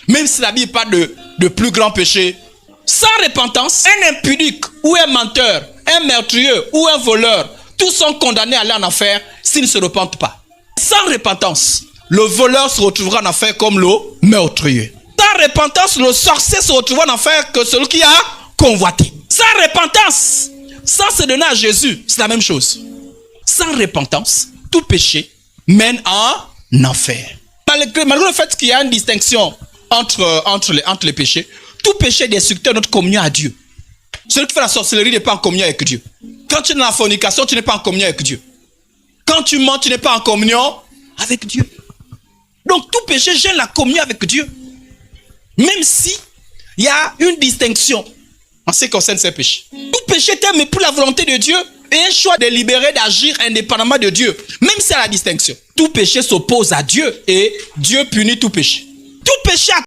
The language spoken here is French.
même si la Bible parle de plus grand péché, sans repentance, un impudique ou un menteur, un meurtrier ou un voleur, tous sont condamnés à aller en enfer s'ils ne se repentent pas. Sans repentance, le voleur se retrouvera en enfer comme le meurtrier. Sans repentance, le sorcier se retrouvera en enfer que celui qui a convoité. Sans repentance, sans se donner à Jésus, c'est la même chose. Sans repentance, tout péché mène en enfer. Malgré le fait qu'il y a une distinction entre les péchés, tout péché est destructeur de notre communion à Dieu. Celui qui fait la sorcellerie n'est pas en communion avec Dieu. Quand tu es dans la fornication, tu n'es pas en communion avec Dieu. Quand tu mens, tu n'es pas en communion avec Dieu. Donc tout péché gêne la communion avec Dieu. Même si il y a une distinction en ce qui concerne ces péchés. Tout péché est un mépris pour la volonté de Dieu et un choix délibéré d'agir indépendamment de Dieu. Même si il y a la distinction. Tout péché s'oppose à Dieu et Dieu punit tout péché. Tout péché